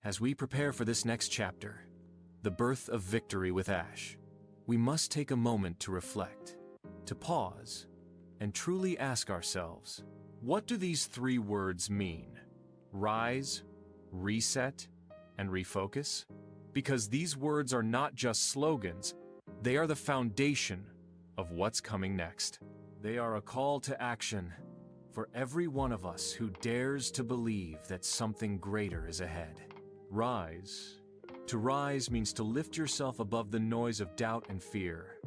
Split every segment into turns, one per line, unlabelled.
As we prepare for this next chapter, the birth of victory with Ash, we must take a moment to reflect, to pause, and truly ask ourselves, what do these three words mean? Rise, reset, and refocus? Because these words are not just slogans, they are the foundation of what's coming next. They are a call to action for every one of us who dares to believe that something greater is ahead. Rise. To rise means to lift yourself above the noise of doubt and fear.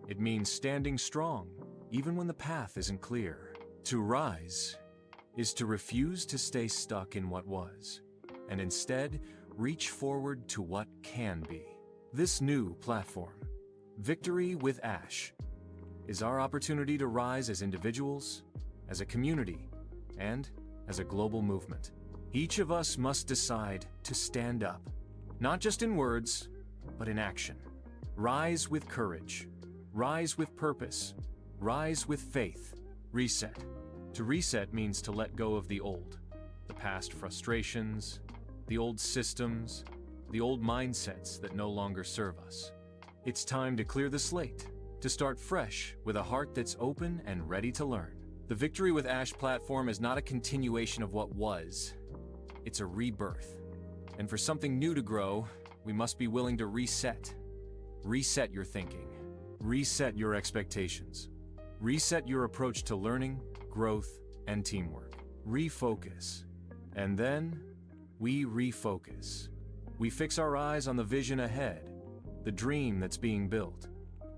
It means standing strong, even when the path isn't clear. To rise is to refuse to stay stuck in what was, and instead reach forward to what can be. This new platform, Victory with Ash, is our opportunity to rise as individuals, as a community, and as a global movement. Each of us must decide to stand up, not just in words, but in action. Rise with courage, rise with purpose, rise with faith. Reset. To reset means to let go of the old, the past frustrations, the old systems, the old mindsets that no longer serve us. It's time to clear the slate, to start fresh with a heart that's open and ready to learn. The Victory with Ash platform is not a continuation of what was. It's a rebirth. And for something new to grow, we must be willing to reset. Reset your thinking. Reset your expectations. Reset your approach to learning, growth, and teamwork. Refocus. And then, we refocus. We fix our eyes on the vision ahead, the dream that's being built.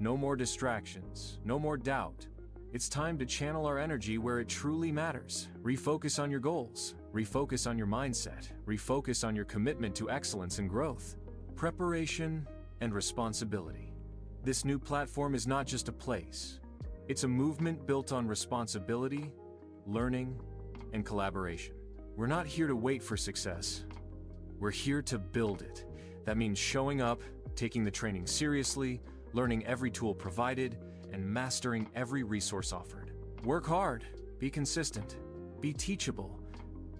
No more distractions, no more doubt. It's time to channel our energy where it truly matters. Refocus on your goals. Refocus on your mindset. Refocus on your commitment to excellence and growth. Preparation and responsibility. This new platform is not just a place. It's a movement built on responsibility, learning, and collaboration. We're not here to wait for success. We're here to build it. That means showing up, taking the training seriously, learning every tool provided, and mastering every resource offered. Work hard, be consistent, be teachable,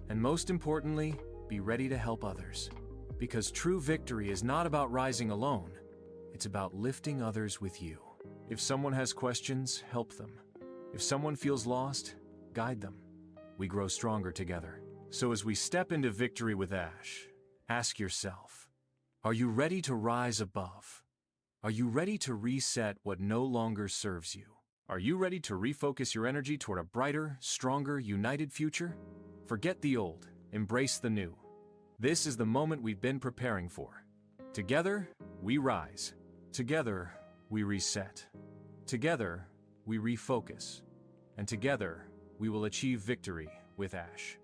and most importantly, be ready to help others. Because true victory is not about rising alone, it's about lifting others with you. If someone has questions, help them. If someone feels lost, guide them. We grow stronger together. So as we step into Victory with Ash, ask yourself, are you ready to rise above? Are you ready to reset what no longer serves you? Are you ready to refocus your energy toward a brighter, stronger, united future? Forget the old, embrace the new. This is the moment we've been preparing for. Together, we rise. Together, we reset. Together, we refocus. And together, we will achieve victory with Ash.